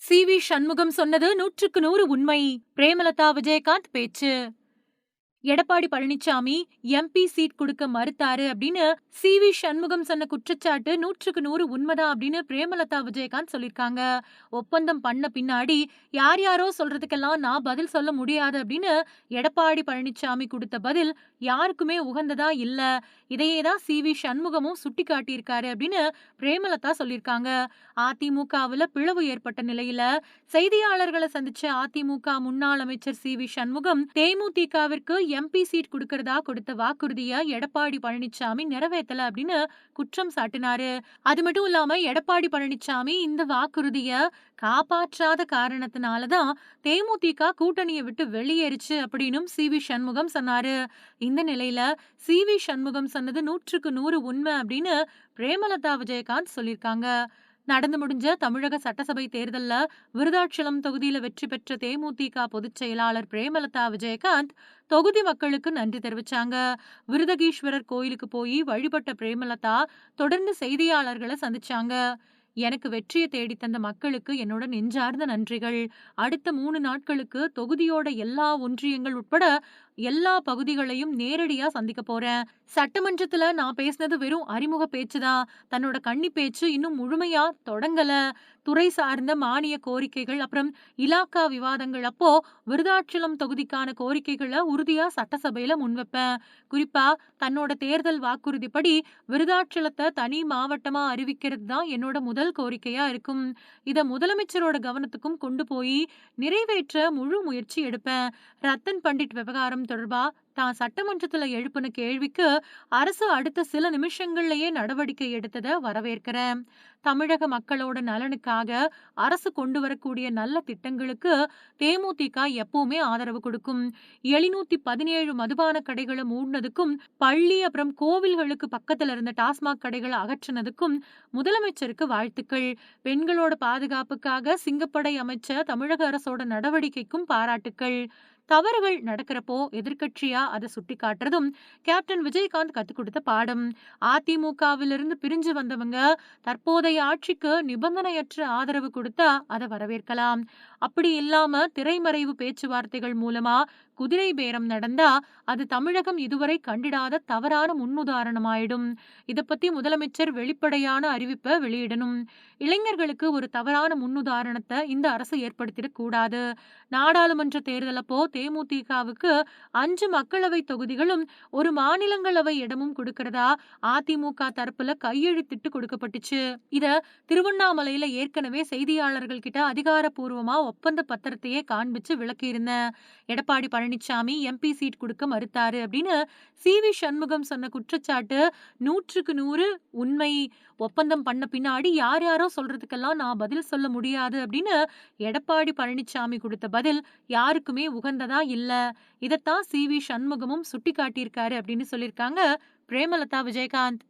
CV. Shanmugam சொன்னது 100க்கு 100 உண்மை. பிரேமலதா விஜயகாந்த் பேச்சு. எடப்பாடி பழனிசாமி எம்பி சீட் கொடுக்க மறுத்தாரு அப்படின்னு சி.வி. சண்முகம் சொன்ன குற்றச்சாட்டு 100க்கு 100 உண்மைதான் அப்படின்னு பிரேமலதா விஜயகாந்த் சொல்லிருக்காங்க. ஒப்பந்தம் பண்ண பின்னாடி யார் யாரோ சொல்றதுக்கெல்லாம் நான் பதில் சொல்ல முடியாது அப்படின்னு எடப்பாடி பழனிசாமி கொடுத்த பதில் யாருக்குமே உகந்ததா இல்ல. இதையேதான் சி.வி. சண்முகமும் சுட்டி காட்டியிருக்காரு அப்படின்னு பிரேமலதா சொல்லியிருக்காங்க. அதிமுகவுல பிளவு ஏற்பட்ட நிலையில செய்தியாளர்களை சந்திச்ச அதிமுக முன்னாள் அமைச்சர் சி.வி. சண்முகம் தேமுதிகவிற்கு எம்பி சீட் கொடுத்த வாக்குறுதிய எடப்பாடி பழனிசாமி நிறைவேற்றல அப்படின்னு குற்றம் சாட்டினாரு. அது மட்டும் இல்லாம எடப்பாடி பழனிசாமி இந்த வாக்குறுதிய காப்பாற்றாத காரணத்தினாலதான் தேமுதிக கூட்டணியை விட்டு வெளியேறிச்சு அப்படின்னு சி.வி. சண்முகம் சொன்னாரு. இந்த நிலையில சி.வி. சண்முகம் சொன்னது 100க்கு 100 உண்மை அப்படின்னு பிரேமலதா விஜயகாந்த் சொல்லியிருக்காங்க. நடந்து முடிஞ்ச தமிழக சட்டசபை தேர்தல்ல விருதாச்சலம் தொகுதியில வெற்றி பெற்ற தேமுதிக பொதுச் செயலாளர் பிரேமலதா விஜயகாந்த் தொகுதி மக்களுக்கு நன்றி தெரிவிச்சாங்க. விருதகீஸ்வரர் கோயிலுக்கு போய் வழிபட்ட பிரேமலதா தொடர்ந்து செய்தியாளர்களை சந்திச்சாங்க. எனக்கு வெற்றியை தேடி தந்த மக்களுக்கு என்னோட நெஞ்சார்ந்த நன்றிகள். அடுத்த 3 நாட்களுக்கு தொகுதியோட எல்லா ஒன்றியங்கள் உட்பட எல்லா பகுதிகளையும் நேரடியா சந்திக்க போறேன். சட்டமன்றத்துல நான் பேசினது வெறும் அறிமுக பேச்சுதான். தன்னோட கன்னி பேச்சு இன்னும் முழுமையா தொடங்கல. துறை சார்ந்த மானிய கோரிக்கைகள் அப்புறம் இலாக்கா விவாதங்கள் அப்போ விருதாச்சலம் தொகுதிக்கான கோரிக்கைகளை உறுதியா சட்டசபையில முன்வைப்பேன். குறிப்பா தன்னோட தேர்தல் வாக்குறுதிப்படி விருதாச்சலத்தை தனி மாவட்டமா அறிவிக்கிறது தான் என்னோட முதல் கோரிக்கையா இருக்கும். இத முதலமைச்சரோட கவனத்துக்கும் கொண்டு போய் நிறைவேற்ற முழு முயற்சி எடுப்பேன். ரத்தன் பண்டிட் விவகாரம் தொடர்பா தான் சட்டமன்றத்துல எழுப்பின கேள்விக்கு அரசு அடுத்த சில நிமிஷங்கள்லயே நடவடிக்கை எடுத்ததை வரவேற்கிறேன். தமிழக மக்களோட நலனுக்காக அரசு கொண்டு வரக்கூடிய நல்ல திட்டங்களுக்கு தேமுதிக எப்பவுமே ஆதரவு கொடுக்கும். 717 மதுபான கடைகளை மூடினதுக்கும் பள்ளி அப்புறம் கோவில்களுக்கு பக்கத்துல இருந்த டாஸ்மாக் கடைகளை அகற்றினதுக்கும் முதலமைச்சருக்கு வாழ்த்துக்கள். பெண்களோட பாதுகாப்புக்காக சிங்கப்படை அமைச்ச தமிழக அரசோட நடவடிக்கைக்கும் பாராட்டுக்கள். தவறுகள் நடக்கிறப்போ எதிர்க்கட்சியா அதை சுட்டி காட்டுறதும் கேப்டன் விஜயகாந்த் கத்துக் கொடுத்த பாடம். அதிமுகவிலிருந்து பிரிஞ்சு வந்தவங்க தற்போதைய ஆட்சிக்கு நிபந்தனையற்ற ஆதரவு கொடுத்தா அதை வரவேற்கலாம். அப்படி இல்லாம திரைமறைவு பேச்சுவார்த்தைகள் மூலமா குதிரை பேரம் நடந்தா அது தமிழகம் இதுவரை கண்டிடாத தவறான முன்னுதாரணமாயிடும். இத பத்தி முதலமைச்சர் வெளிப்படையான அறிவிப்பை வெளியிடணும். இளைஞர்களுக்கு ஒரு தவறான முன்னுதாரணத்தை இந்த அரசு ஏற்படுத்திடக் கூடாது. நாடாளுமன்ற தேர்தல் அப்போ தேமுதிகவுக்கு 5 மக்களவை தொகுதிகளும் ஒரு மாநிலங்களவை இடமும் கொடுக்கிறதா அதிமுக தரப்புல கையெழுத்திட்டு கொடுக்கப்பட்டுச்சு. இத திருவண்ணாமலையில ஏற்கனவே செய்தியாளர்கள் கிட்ட அதிகாரப்பூர்வமா ஒப்பந்த பத்திரத்தையே காண்பிச்சு விளக்கியிருந்தேன். எடப்பாடி பழனிசாமி எம்பி சீட் கொடுக்க மறுத்தாரு அப்படின்னு சி.வி. சண்முகம் சொன்ன குற்றச்சாட்டு 100க்கு 100 உண்மை. ஒப்பந்தம் பண்ண பின்னாடி யார் யாரோ சொல்றதுக்கெல்லாம் நான் பதில் சொல்ல முடியாது அப்படின்னு எடப்பாடி பழனிசாமி கொடுத்த பதில் யாருக்குமே உகந்ததா இல்ல. இதத்தான் சி.வி. சண்முகமும் சுட்டி காட்டியிருக்காரு அப்படின்னு சொல்லியிருக்காங்க பிரேமலதா விஜயகாந்த்.